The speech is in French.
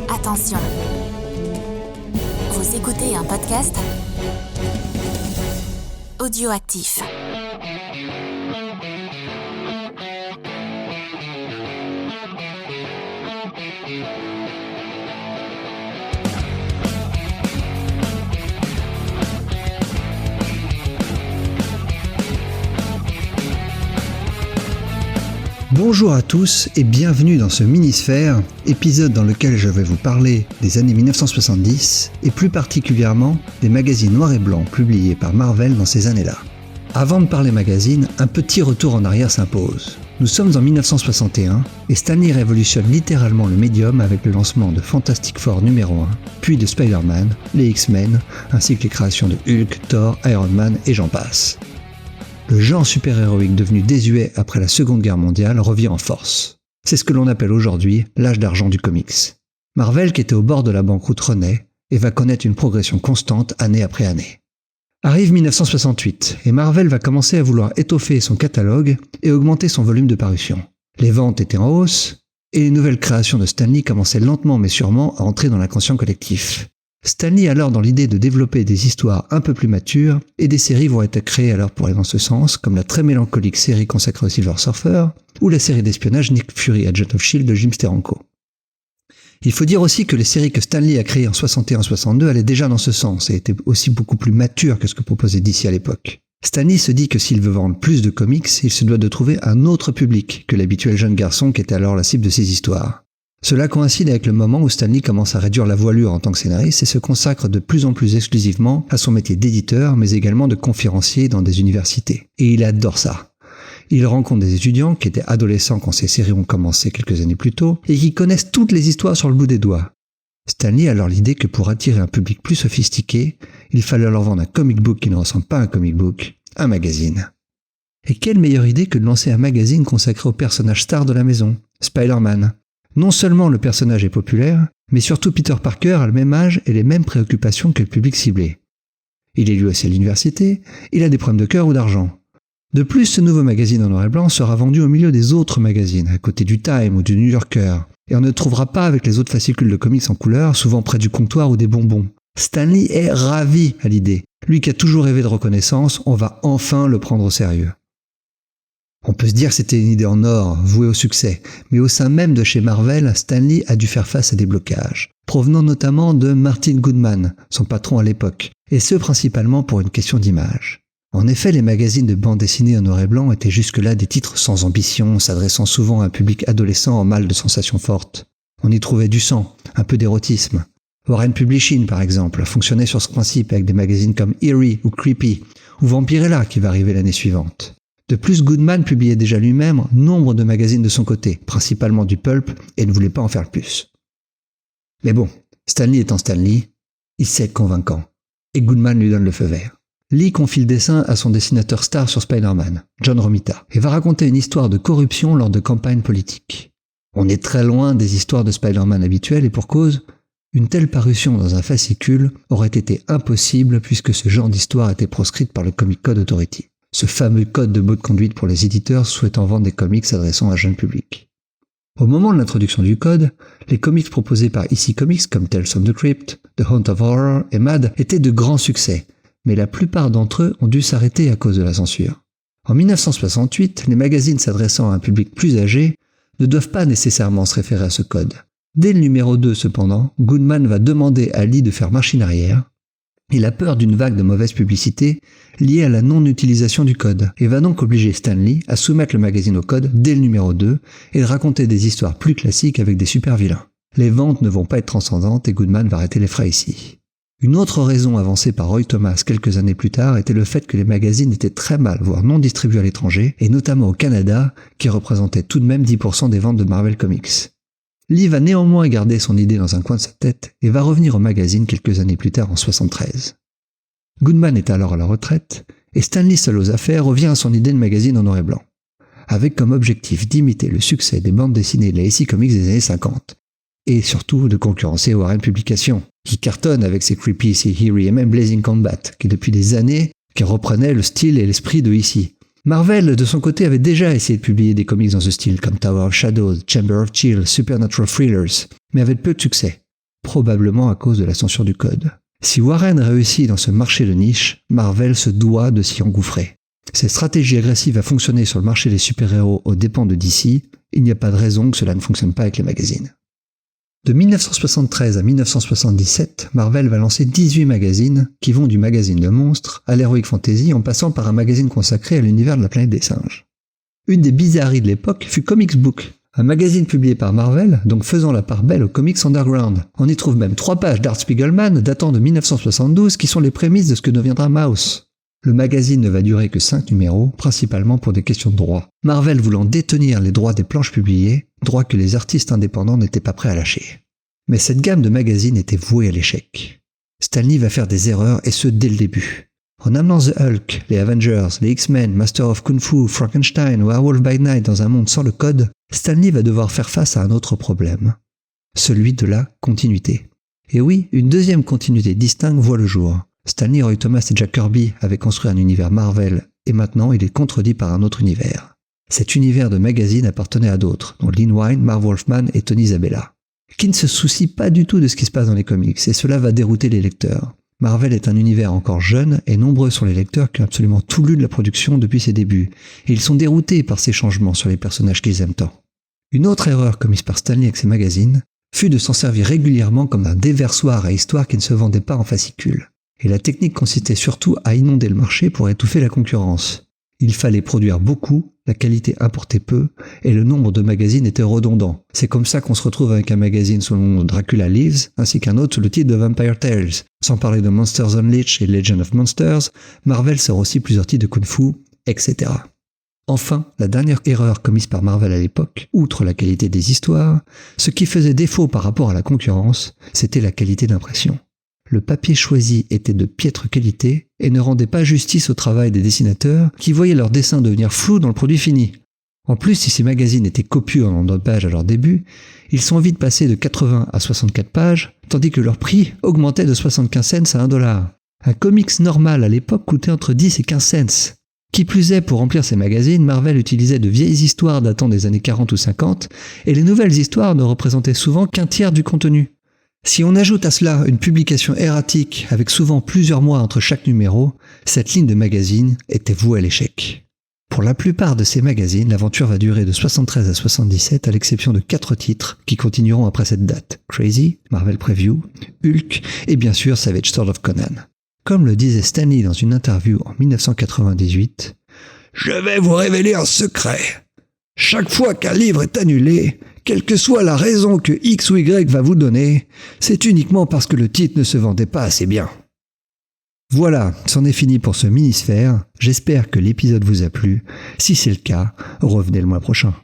Attention, vous écoutez un podcast audioactif. Bonjour à tous et bienvenue dans ce mini-sphère, épisode dans lequel je vais vous parler des années 1970 et plus particulièrement des magazines noirs et blancs publiés par Marvel dans ces années-là. Avant de parler magazine, un petit retour en arrière s'impose. Nous sommes en 1961 et Stan Lee révolutionne littéralement le médium avec le lancement de Fantastic Four numéro 1, puis de Spider-Man, les X-Men, ainsi que les créations de Hulk, Thor, Iron Man et j'en passe. Le genre super-héroïque devenu désuet après la Seconde Guerre mondiale revient en force. C'est ce que l'on appelle aujourd'hui l'âge d'argent du comics. Marvel, qui était au bord de la banqueroute, renaît et va connaître une progression constante année après année. Arrive 1968 et Marvel va commencer à vouloir étoffer son catalogue et augmenter son volume de parution. Les ventes étaient en hausse et les nouvelles créations de Stan Lee commençaient lentement mais sûrement à entrer dans l'inconscient collectif. Stan Lee a alors dans l'idée de développer des histoires un peu plus matures et des séries vont être créées alors pour aller dans ce sens, comme la très mélancolique série consacrée au Silver Surfer ou la série d'espionnage Nick Fury Agent of S.H.I.E.L.D. de Jim Steranko. Il faut dire aussi que les séries que Stan Lee a créées en 61-62 allaient déjà dans ce sens et étaient aussi beaucoup plus matures que ce que proposait DC à l'époque. Stan Lee se dit que s'il veut vendre plus de comics, il se doit de trouver un autre public que l'habituel jeune garçon qui était alors la cible de ses histoires. Cela coïncide avec le moment où Stan Lee commence à réduire la voilure en tant que scénariste et se consacre de plus en plus exclusivement à son métier d'éditeur, mais également de conférencier dans des universités. Et il adore ça. Il rencontre des étudiants qui étaient adolescents quand ces séries ont commencé quelques années plus tôt et qui connaissent toutes les histoires sur le bout des doigts. Stan Lee a alors l'idée que pour attirer un public plus sophistiqué, il fallait leur vendre un comic book qui ne ressemble pas à un comic book, un magazine. Et quelle meilleure idée que de lancer un magazine consacré au personnage star de la maison, Spider-Man. Non seulement le personnage est populaire, mais surtout Peter Parker a le même âge et les mêmes préoccupations que le public ciblé. Il est lui aussi à l'université, il a des problèmes de cœur ou d'argent. De plus, ce nouveau magazine en noir et blanc sera vendu au milieu des autres magazines, à côté du Time ou du New Yorker, et on ne le trouvera pas avec les autres fascicules de comics en couleur, souvent près du comptoir ou des bonbons. Stan Lee est ravi à l'idée. Lui qui a toujours rêvé de reconnaissance, on va enfin le prendre au sérieux. On peut se dire que c'était une idée en or, vouée au succès, mais au sein même de chez Marvel, Stan Lee a dû faire face à des blocages, provenant notamment de Martin Goodman, son patron à l'époque, et ce principalement pour une question d'image. En effet, les magazines de bande dessinée en noir et blanc étaient jusque-là des titres sans ambition, s'adressant souvent à un public adolescent en mal de sensations fortes. On y trouvait du sang, un peu d'érotisme. Warren Publishing, par exemple, fonctionnait sur ce principe avec des magazines comme Eerie ou Creepy, ou Vampirella qui va arriver l'année suivante. De plus, Goodman publiait déjà lui-même nombre de magazines de son côté, principalement du pulp, et ne voulait pas en faire plus. Mais bon, Stan Lee étant Stan Lee, il sait être convaincant, et Goodman lui donne le feu vert. Lee confie le dessin à son dessinateur star sur Spider-Man, John Romita, et va raconter une histoire de corruption lors de campagnes politiques. On est très loin des histoires de Spider-Man habituelles, et pour cause, une telle parution dans un fascicule aurait été impossible puisque ce genre d'histoire était proscrite par le Comic Code Authority. Ce fameux code de bonne conduite pour les éditeurs souhaitant vendre des comics s'adressant à un jeune public. Au moment de l'introduction du code, les comics proposés par EC Comics comme Tales from the Crypt, The Hunt of Horror et Mad étaient de grands succès, mais la plupart d'entre eux ont dû s'arrêter à cause de la censure. En 1968, les magazines s'adressant à un public plus âgé ne doivent pas nécessairement se référer à ce code. Dès le numéro 2 cependant, Goodman va demander à Lee de faire machine arrière. Il a peur d'une vague de mauvaise publicité liée à la non-utilisation du code et va donc obliger Stan Lee à soumettre le magazine au code dès le numéro 2 et de raconter des histoires plus classiques avec des super-vilains. Les ventes ne vont pas être transcendantes et Goodman va arrêter les frais ici. Une autre raison avancée par Roy Thomas quelques années plus tard était le fait que les magazines étaient très mal, voire non distribués à l'étranger, et notamment au Canada, qui représentait tout de même 10% des ventes de Marvel Comics. Lee va néanmoins garder son idée dans un coin de sa tête et va revenir au magazine quelques années plus tard en 1973. Goodman est alors à la retraite et Stan Lee, seul aux affaires, revient à son idée de magazine en noir et blanc, avec comme objectif d'imiter le succès des bandes dessinées de la EC Comics des années 50 et surtout de concurrencer Warren Publications, qui cartonne avec ses Creepy, ses Eerie et même Blazing Combat, qui depuis des années qui reprenait le style et l'esprit de EC. Marvel, de son côté, avait déjà essayé de publier des comics dans ce style, comme Tower of Shadows, Chamber of Chill, Supernatural Thrillers, mais avec peu de succès, probablement à cause de la censure du code. Si Warren réussit dans ce marché de niche, Marvel se doit de s'y engouffrer. Cette stratégie agressive a fonctionné sur le marché des super-héros aux dépens de DC, il n'y a pas de raison que cela ne fonctionne pas avec les magazines. De 1973 à 1977, Marvel va lancer 18 magazines qui vont du magazine de monstres à l'heroic fantasy en passant par un magazine consacré à l'univers de la planète des singes. Une des bizarreries de l'époque fut Comics Book, un magazine publié par Marvel, donc faisant la part belle aux comics underground. On y trouve même 3 pages d'Art Spiegelman datant de 1972 qui sont les prémices de ce que deviendra Mouse. Le magazine ne va durer que 5 numéros, principalement pour des questions de droit. Marvel voulant détenir les droits des planches publiées, droits que les artistes indépendants n'étaient pas prêts à lâcher. Mais cette gamme de magazines était vouée à l'échec. Stan Lee va faire des erreurs, et ce dès le début. En amenant The Hulk, les Avengers, les X-Men, Master of Kung Fu, Frankenstein ou Werewolf by Night dans un monde sans le code, Stan Lee va devoir faire face à un autre problème. Celui de la continuité. Et oui, une deuxième continuité distincte voit le jour. Stanley, Roy Thomas et Jack Kirby avaient construit un univers Marvel, et maintenant il est contredit par un autre univers. Cet univers de magazines appartenait à d'autres, dont Len Wein, Marv Wolfman et Tony Isabella, qui ne se soucient pas du tout de ce qui se passe dans les comics, et cela va dérouter les lecteurs. Marvel est un univers encore jeune, et nombreux sont les lecteurs qui ont absolument tout lu de la production depuis ses débuts, et ils sont déroutés par ces changements sur les personnages qu'ils aiment tant. Une autre erreur commise par Stanley avec ses magazines fut de s'en servir régulièrement comme un déversoir à histoire qui ne se vendait pas en fascicules. Et la technique consistait surtout à inonder le marché pour étouffer la concurrence. Il fallait produire beaucoup, la qualité importait peu, et le nombre de magazines était redondant. C'est comme ça qu'on se retrouve avec un magazine sous le nom Dracula Lives, ainsi qu'un autre sous le titre de Vampire Tales. Sans parler de Monsters Unleashed et Legend of Monsters, Marvel sort aussi plusieurs titres de Kung Fu, etc. Enfin, la dernière erreur commise par Marvel à l'époque, outre la qualité des histoires, ce qui faisait défaut par rapport à la concurrence, c'était la qualité d'impression. Le papier choisi était de piètre qualité et ne rendait pas justice au travail des dessinateurs qui voyaient leurs dessins devenir flous dans le produit fini. En plus, si ces magazines étaient copieux en nombre de pages à leur début, ils sont vite passés de 80 à 64 pages, tandis que leur prix augmentait de 75 cents à $1. Un comics normal à l'époque coûtait entre 10 et 15 cents. Qui plus est, pour remplir ces magazines, Marvel utilisait de vieilles histoires datant des années 40 ou 50, et les nouvelles histoires ne représentaient souvent qu'un tiers du contenu. Si on ajoute à cela une publication erratique avec souvent plusieurs mois entre chaque numéro, cette ligne de magazines était vouée à l'échec. Pour la plupart de ces magazines, l'aventure va durer de 73 à 77 à l'exception de 4 titres qui continueront après cette date. Crazy, Marvel Preview, Hulk et bien sûr Savage Sword of Conan. Comme le disait Stan Lee dans une interview en 1998, « Je vais vous révéler un secret. Chaque fois qu'un livre est annulé, quelle que soit la raison que X ou Y va vous donner, c'est uniquement parce que le titre ne se vendait pas assez bien. » Voilà, c'en est fini pour ce mini-sphère. J'espère que l'épisode vous a plu. Si c'est le cas, revenez le mois prochain.